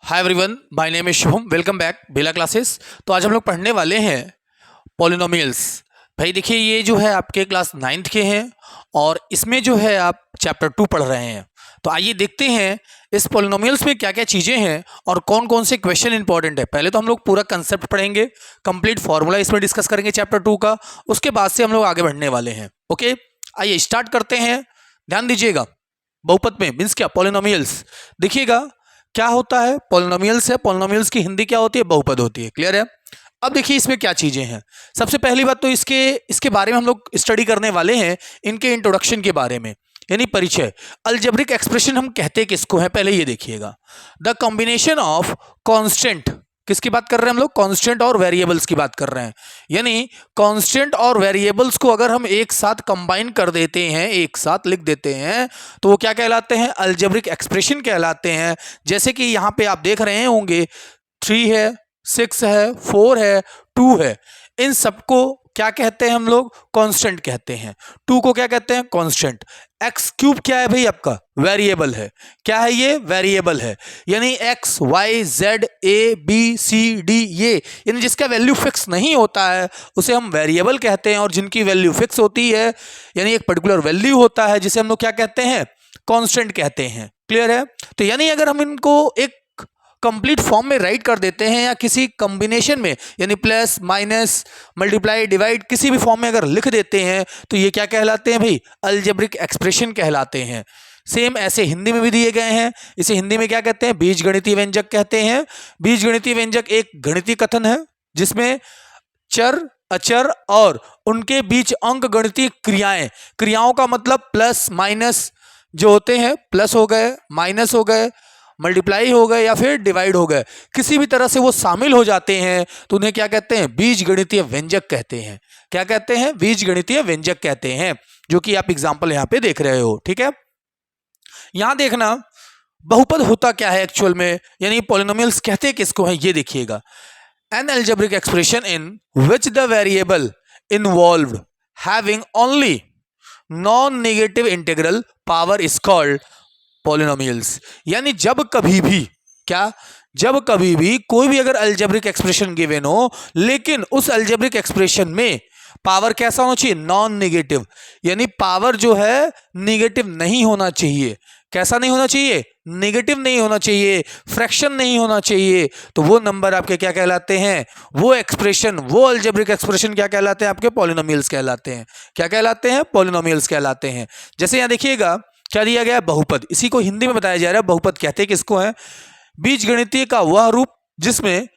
Hi everyone, my name is Shubham. Welcome back Bela classes. तो आज हम लोग पढ़ने वाले हैं पॉलिनोमियल्स। भाई देखिए, ये जो है आपके क्लास 9th के हैं और इसमें जो है आप चैप्टर 2 पढ़ रहे हैं। तो आइए देखते हैं इस पॉलिनोमियल्स में क्या क्या चीज़ें हैं और कौन कौन से क्वेश्चन इंपॉर्टेंट है। पहले तो हम लोग पूरा कंसेप्ट पढ़ेंगे, कंप्लीट फॉर्मूला इसमें डिस्कस करेंगे चैप्टर 2 का। उसके बाद से हम लोग आगे बढ़ने वाले हैं। ओके, आइए स्टार्ट करते हैं। ध्यान दीजिएगा, बहुपद में मीन्स क्या, पॉलिनोमियल्स। देखिएगा क्या होता है, पॉलिनोमियल्स है। पॉलिनोमियल्स की हिंदी क्या होती है, बहुपद होती है। क्लियर है। अब देखिए इसमें क्या चीजें हैं। सबसे पहली बात तो इसके बारे में हम लोग स्टडी करने वाले हैं, इनके इंट्रोडक्शन के बारे में, यानी परिचय। अलजेब्रिक एक्सप्रेशन हम कहते किसको हैं, पहले ये देखिएगा। द कॉम्बिनेशन ऑफ कांस्टेंट, किसकी बात कर रहे हैं हम लोग, कांस्टेंट और वेरिएबल्स की बात कर रहे हैं। यानी कांस्टेंट और वेरिएबल्स को अगर हम एक साथ कंबाइन कर देते हैं, एक साथ लिख देते हैं, तो वो क्या कहलाते हैं, अलजेब्रिक एक्सप्रेशन कहलाते हैं। जैसे कि यहां पे आप देख रहे होंगे 3 है, 6 है, 4 है, 2 है। इन सबको क्या कहते हैं हम लोग, कांस्टेंट कहते हैं। 2 को क्या कहते हैं, कांस्टेंट। एक्स क्यूब क्या है भाई आपका, वेरिएबल है। क्या है ये, वेरिएबल है। यानी X Y Z A B C D, ये यानी जिसका वैल्यू फिक्स नहीं होता है उसे हम वेरिएबल कहते हैं, और जिनकी वैल्यू फिक्स होती है यानी एक पर्टिकुलर वैल्यू होता है जिसे हम लोग क्या कहते हैं, कांस्टेंट कहते हैं। क्लियर है। तो यानी अगर हम इनको एक कंप्लीट फॉर्म में राइट कर देते हैं या किसी कॉम्बिनेशन में, यानी प्लस माइनस मल्टीप्लाई डिवाइड किसी भी फॉर्म में अगर लिख देते हैं, तो ये क्या कहलाते हैं भाई, अलजेब्रिक एक्सप्रेशन कहलाते हैं। सेम ऐसे हिंदी में भी दिए गए हैं। इसे हिंदी में क्या कहते हैं, बीजगणितीय व्यंजक कहते हैं। बीजगणितीय व्यंजक एक गणितीय कथन है जिसमें चर, अचर और उनके बीच अंक गणितीय क्रियाओं का मतलब प्लस माइनस जो होते हैं, प्लस हो गए, माइनस हो गए, मल्टीप्लाई हो गए या फिर डिवाइड हो गए, किसी भी तरह से वो शामिल हो जाते हैं तो उन्हें क्या कहते हैं, बीजगणितीय व्यंजक कहते हैं। क्या कहते हैं, बीजगणितीय व्यंजक कहते हैं, जो कि आप एग्जांपल यहां पे देख रहे हो। ठीक है। यहां देखना बहुपद होता क्या है एक्चुअल में, यानी पॉलिनोमियल्स कहते किसको है, ये देखिएगा। N algebraic expression in which the variable involved having only non negative integral power is called polynomials. यानी जब कभी भी, क्या, जब कभी भी कोई भी अगर अलजेब्रिक एक्सप्रेशन गिवन हो, लेकिन उस अलजेब्रिक एक्सप्रेशन में पावर कैसा होना चाहिए, नॉन नेगेटिव, यानी पावर जो है नेगेटिव नहीं होना चाहिए। कैसा नहीं होना चाहिए, नेगेटिव नहीं होना चाहिए, फ्रैक्शन नहीं होना चाहिए, तो वो नंबर आपके क्या कहलाते हैं, वो एक्सप्रेशन, वो अलजेब्रिक एक्सप्रेशन क्या कहलाते हैं, आपके पॉलिनोमियल्स कहलाते हैं। क्या कहलाते हैं, पॉलिनोमियल्स कहलाते हैं। जैसे यहां देखिएगा क्या दिया गया है, बहुपद। इसी को हिंदी में बताया जा रहा है, बहुपद कहते हैं किसको है, बीजगणितीय का वह रूप जिसमें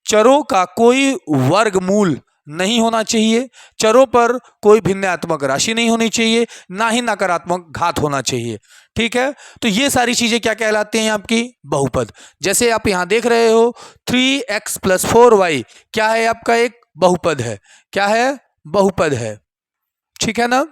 चरों का कोई वर्गमूल नहीं होना चाहिए, चरों पर कोई भिन्नात्मक राशि नहीं होनी चाहिए, ना ही नकारात्मक घात होना चाहिए। ठीक है। तो ये सारी चीजें क्या कहलाती हैं, आपकी बहुपद। जैसे आप यहां देख रहे हो 3x + 4y क्या है, आपका एक बहुपद है। क्या है, बहुपद है। ठीक है ना।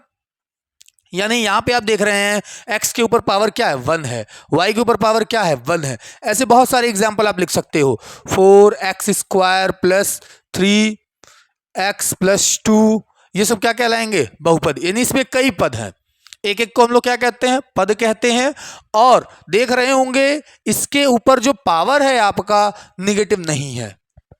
यानी यहां पे आप देख रहे हैं x के ऊपर पावर क्या है, 1 है, y के ऊपर पावर क्या है, 1 है। ऐसे बहुत सारे एग्जांपल आप लिख सकते हो। 4x² + 3x + 2, ये सब क्या कहलाएंगे, बहुपद। यानी इसमें कई पद हैं, एक एक को हम लोग क्या कहते हैं, पद कहते हैं। और देख रहे होंगे इसके ऊपर जो पावर है आपका निगेटिव नहीं है,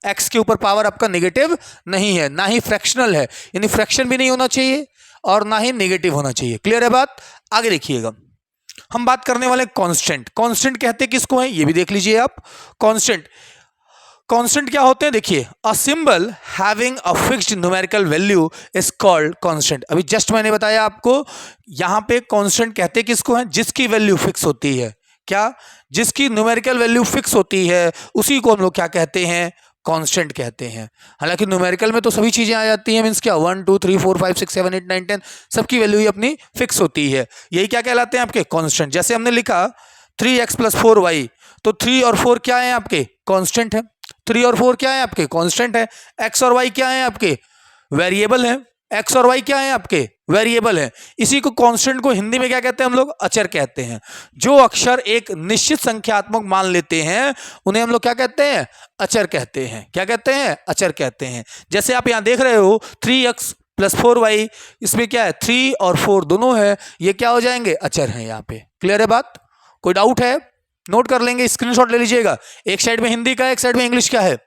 x के ऊपर पावर आपका निगेटिव नहीं है, ना ही फ्रैक्शनल है, यानी फ्रैक्शन भी नहीं होना चाहिए और ना ही नेगेटिव होना चाहिए। क्लियर है बात। आगे देखिएगा, हम बात करने वाले कांस्टेंट। कांस्टेंट कहते किसको है, ये भी देख लीजिए आप। कांस्टेंट, कांस्टेंट क्या होते हैं, देखिए, a symbol having a fixed numerical value is called constant. अभी जस्ट मैंने बताया आपको, यहां पे कांस्टेंट कहते किसको है, जिसकी वैल्यू फिक्स होती है। क्या, जिसकी न्यूमेरिकल वैल्यू फिक्स होती है उसी को हम लोग क्या कहते हैं, कांस्टेंट कहते हैं। हालांकि न्यूमेरिकल में तो सभी चीजें आ जाती हैं, मींस क्या, 1 2 3 4 5 6 7 8 9 10 सबकी वैल्यू ही अपनी फिक्स होती है। यही क्या कहलाते हैं आपके, कांस्टेंट। जैसे हमने लिखा 3x + 4y, तो 3 और 4 क्या है आपके, कांस्टेंट है। 3 और 4 क्या है आपके, कांस्टेंट है। x और y क्या है आपके, वेरिएबल है। x और y क्या है आपके, वेरिएबल है। इसी को कांस्टेंट को हिंदी में क्या कहते हैं हम लोग, अचर कहते हैं। जो अक्षर एक निश्चित संख्यात्मक मान लेते हैं उन्हें हम लोग क्या कहते हैं, अचर कहते हैं। क्या कहते हैं, अचर कहते हैं। जैसे आप यहां देख रहे हो 3x + 4y, इसमें क्या है, 3 और 4 दोनों है, ये क्या हो जाएंगे, अचर हैं यहाँ पे। क्लियर है बात, कोई डाउट है। नोट कर लेंगे, स्क्रीनशॉट ले लीजिएगा। एक साइड में हिंदी का है, एक साइड में इंग्लिश का है।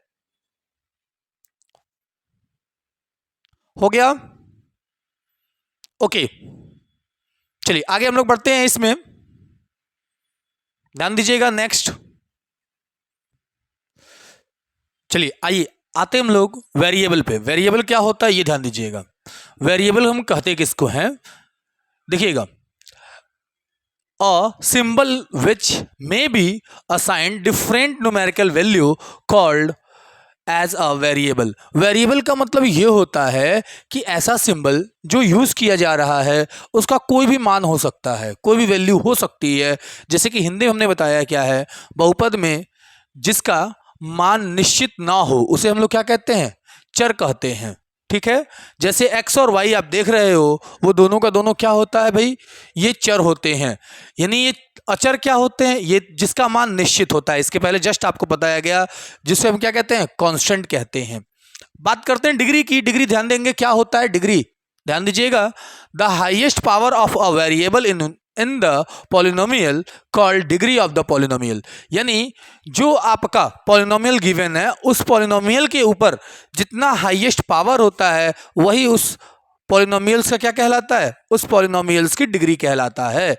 हो गया? ओके, चलिए आगे हम लोग बढ़ते हैं इसमें, ध्यान दीजिएगा। नेक्स्ट चलिए आइए आते हम लोग वेरिएबल पे। वेरिएबल क्या होता है ये ध्यान दीजिएगा। वेरिएबल हम कहते किसको हैं, देखिएगा। A symbol which may be assigned different numerical value called as a variable। Variable का मतलब ये होता है कि ऐसा सिंबल जो यूज किया जा रहा है उसका कोई भी मान हो सकता है, कोई भी वैल्यू हो सकती है। जैसे कि हिंदी में हमने बताया क्या है, बहुपद में जिसका मान निश्चित ना हो उसे हम लोग क्या कहते हैं, चर कहते हैं। ठीक है, जैसे x और y आप देख रहे हो, वो दोनों का दोनों क्या होता है भाई, ये चर होते हैं। यानी ये अचर क्या होते हैं, ये जिसका मान निश्चित होता है। इसके पहले जस्ट आपको बताया गया, जिसे हम क्या कहते हैं, कांस्टेंट कहते हैं। बात करते हैं डिग्री की। डिग्री ध्यान देंगे क्या होता है डिग्री, ध्यान दीजिएगा। The highest power of a variable in the polynomial called degree of the polynomial. यानी जो आपका पॉलिनोमियल गिवन है, उस पॉलिनोमियल के ऊपर जितना हाईएस्ट पावर होता है वही उस पॉलिनोमियल्स का क्या कहलाता है, उस पॉलिनोमियल्स की डिग्री कहलाता है।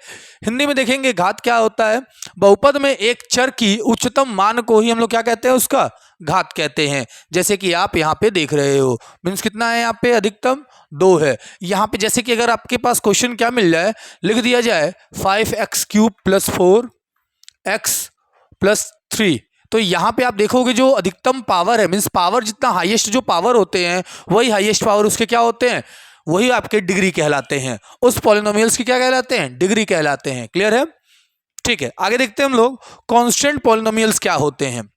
हिंदी में देखेंगे घात क्या होता है, बहुपद में एक चर की उच्चतम मान को ही हम लोग क्या कहते हैं, उसका घात कहते हैं। जैसे कि आप यहाँ पे देख रहे हो, मीन्स कितना है यहाँ पे, अधिकतम 2 है। यहाँ पे जैसे कि अगर आपके पास क्वेश्चन क्या मिल जाए, लिख दिया जाए 5x³ + 4x + 3, तो यहाँ पे आप देखोगे जो अधिकतम पावर है, मीन्स पावर जितना हाईएस्ट जो पावर होते हैं वही हाईएस्ट पावर उसके क्या होते हैं, वही आपके डिग्री कहलाते हैं। उस पॉलिनोमियल्स की क्या कहलाते हैं, डिग्री कहलाते हैं। क्लियर है? ठीक है, आगे देखते हैं हम लोग कांस्टेंट पॉलिनोमियल्स क्या होते हैं।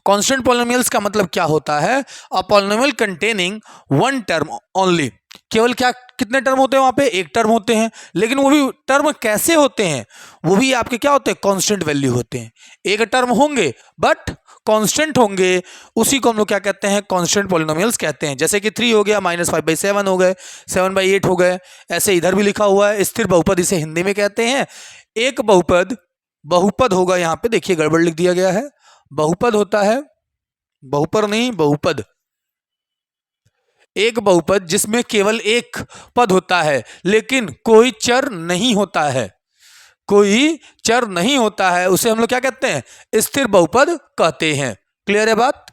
कांस्टेंट पॉलिनोमियल्स का मतलब क्या होता है, a polynomial containing one term only. केवल क्या, कितने टर्म होते हैं वहां पे, एक टर्म होते हैं, लेकिन वो भी टर्म कैसे होते हैं, वो भी आपके क्या होते हैं, कांस्टेंट वैल्यू होते हैं। एक टर्म होंगे बट कांस्टेंट होंगे, उसी को हम लोग क्या कहते हैं, कांस्टेंट पॉलिनोमियल्स कहते हैं। जैसे कि 3 हो गया, -5/7 हो गए, 7/8 हो गए। ऐसे इधर भी लिखा हुआ है स्थिर बहुपद, इसे हिंदी में कहते हैं। एक बहुपद, बहुपद होगा, यहाँ पे देखिए गड़बड़ लिख दिया गया है, बहुपद होता है, बहुपद नहीं बहुपद। एक बहुपद जिसमें केवल एक पद होता है लेकिन कोई चर नहीं होता है, कोई चर नहीं होता है, उसे हम लोग क्या कहते हैं, स्थिर बहुपद कहते हैं। क्लियर है बात?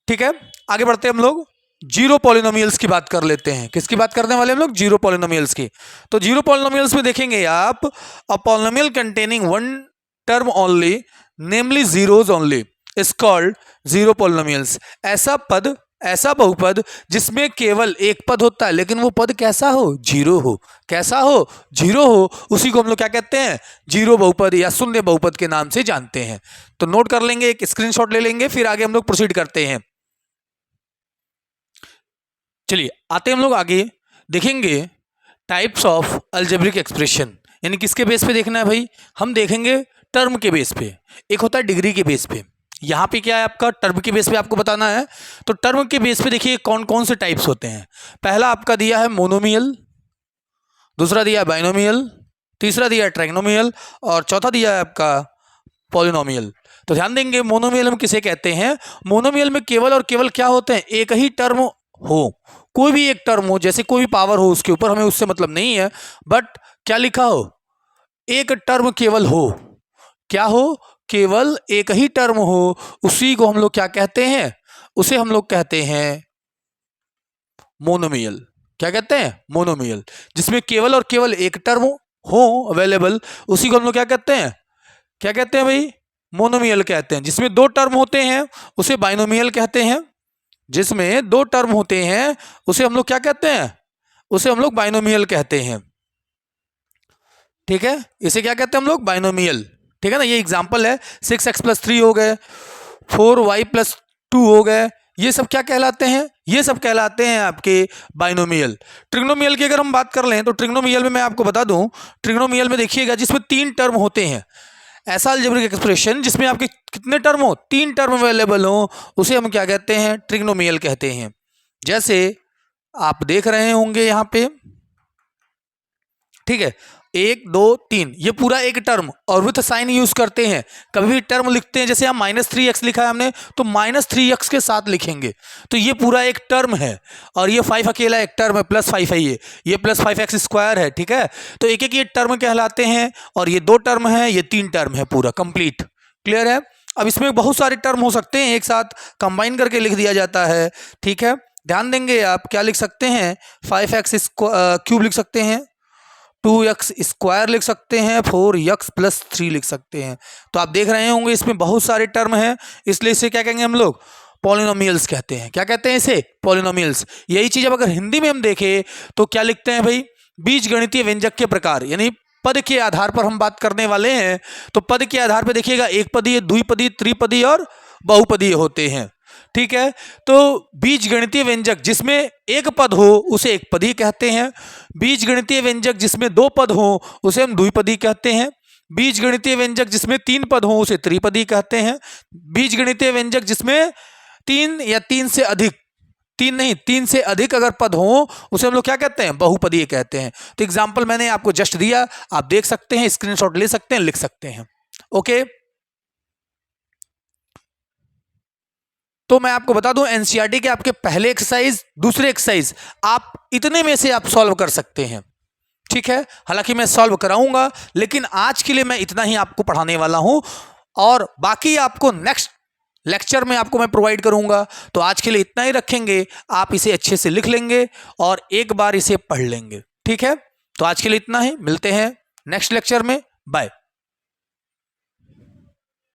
ठीक है, आगे बढ़ते हैं हम लोग जीरो पॉलिनोमियल्स की बात कर लेते हैं। किसकी बात करने वाले हम लोग, जीरो पॉलिनोमियल्स की। तो जीरो पॉलिनोमियल्स में देखेंगे आप, a polynomial containing one term only namely zeros only is called zero polynomials. ऐसा पद, ऐसा बहुपद जिसमें केवल एक पद होता है लेकिन वो पद कैसा हो, जीरो हो। कैसा हो, जीरो हो, उसी को हम लोग क्या कहते हैं, जीरो बहुपद या शून्य बहुपद के नाम से जानते हैं। तो नोट कर लेंगे, एक स्क्रीनशॉट ले लेंगे, फिर आगे हम लोग प्रोसीड करते हैं। चलिए आते हम लोग आगे, देखेंगे टाइप्स ऑफ अलजेब्रिक एक्सप्रेशन। यानी किसके बेस पे देखना है भाई, हम देखेंगे टर्म के बेस पे, एक होता है डिग्री के बेस पे। यहाँ पे क्या है आपका, टर्म के बेस पे आपको बताना है। तो टर्म के बेस पे देखिए कौन कौन से टाइप्स होते हैं। पहला आपका दिया है मोनोमियल, दूसरा दिया है बाइनोमियल, तीसरा दिया है ट्राइग्नोमियल, और चौथा दिया है आपका पॉलिनोमियल। तो ध्यान देंगे मोनोमियल हम किसे कहते हैं, मोनोमियल में केवल और केवल क्या होते हैं, एक ही टर्म हो, कोई भी एक टर्म हो, जैसे कोई भी पावर हो उसके ऊपर, हमें उससे मतलब नहीं है, बट क्या लिखा हो, एक टर्म केवल हो। क्या हो, केवल एक ही टर्म हो, उसी को हम लोग क्या कहते हैं, उसे हम लोग कहते हैं मोनोमियल। क्या कहते हैं, मोनोमियल। जिसमें केवल और केवल एक टर्म हो अवेलेबल, उसी को हम लोग क्या कहते हैं, क्या कहते हैं भाई, मोनोमियल कहते हैं। जिसमें दो टर्म होते हैं उसे बाइनोमियल कहते हैं। जिसमें दो टर्म होते हैं उसे हम लोग क्या कहते हैं, उसे हम लोग बाइनोमियल कहते हैं। ठीक है, इसे क्या कहते हैं हम लोग, बाइनोमियल। ठीक है ना, ये एग्जांपल है, 6x + 3 हो गए, 4y + 2 हो गए, ये सब क्या कहलाते हैं, ये सब कहलाते हैं आपके बाइनोमियल। ट्रिग्नोमियल की अगर हम बात कर लें तो ट्रिग्नोमियल में मैं आपको बता दूं, ट्रिग्नोमियल में देखिएगा जिसमें 3 टर्म होते हैं, ऐसा अलजेब्रिक एक्सप्रेशन जिसमें आपके कितने टर्म हो, 3 टर्म अवेलेबल हो, उसे हम क्या कहते हैं, ट्रिग्नोमियल कहते हैं। जैसे आप देख रहे होंगे यहाँ पे, ठीक है, 1 2 3, ये पूरा एक टर्म और विथ साइन यूज करते हैं। कभी भी टर्म लिखते हैं, जैसे हम -3x लिखा है हमने, तो -3x के साथ लिखेंगे। तो ये पूरा एक टर्म है और ये 5 अकेला एक टर्म है, +5 है ये +5x² है, ठीक है। तो एक एक ये टर्म कहलाते हैं और ये 2 टर्म है, ये 3 टर्म है, पूरा कंप्लीट। क्लियर है। अब इसमें बहुत सारे टर्म हो सकते हैं, एक साथ कंबाइन करके लिख दिया जाता है, ठीक है। ध्यान देंगे आप, क्या लिख सकते हैं, 5x³ लिख सकते हैं, 2x² लिख सकते हैं, 4x+3 लिख सकते हैं। तो आप देख रहे होंगे इसमें बहुत सारे टर्म हैं, इसलिए इसे क्या कहेंगे हम लोग, पॉलिनोमियल्स कहते हैं। क्या कहते हैं इसे, पॉलिनोमियल्स। यही चीज अब अगर हिंदी में हम देखें तो क्या लिखते हैं भाई, बीजगणितीय व्यंजक के प्रकार, यानी पद के आधार पर हम बात करने वाले हैं। तो पद के आधार पर देखिएगा, एक पदीय, द्विपदीय, त्रिपदीय और बहुपदीय होते हैं, ठीक है। तो बीजगणितीय व्यंजक जिसमें एक पद हो उसे एक पदी कहते हैं। बीजगणितीय व्यंजक जिसमें 2 पद हो उसे हम द्विपदी कहते हैं। बीजगणितीय व्यंजक जिसमें 3 पद हो उसे त्रिपदी कहते हैं। बीजगणितीय व्यंजक जिसमें 3 या 3 से अधिक, 3 से अधिक अगर पद हो उसे हम लोग क्या कहते हैं, बहुपदीय कहते हैं। तो एग्जाम्पल मैंने आपको जस्ट दिया, आप देख सकते हैं, स्क्रीनशॉट ले सकते हैं, लिख सकते हैं। ओके, तो मैं आपको बता दूं, एनसीईआरटी के आपके पहले एक्सरसाइज, दूसरे एक्सरसाइज आप इतने में से आप सॉल्व कर सकते हैं, ठीक है। हालांकि मैं सॉल्व कराऊंगा, लेकिन आज के लिए मैं इतना ही आपको पढ़ाने वाला हूं और बाकी आपको नेक्स्ट लेक्चर में आपको मैं प्रोवाइड करूंगा। तो आज के लिए इतना ही रखेंगे, आप इसे अच्छे से लिख लेंगे और एक बार इसे पढ़ लेंगे, ठीक है। तो आज के लिए इतना ही, मिलते हैं नेक्स्ट लेक्चर में, बाय।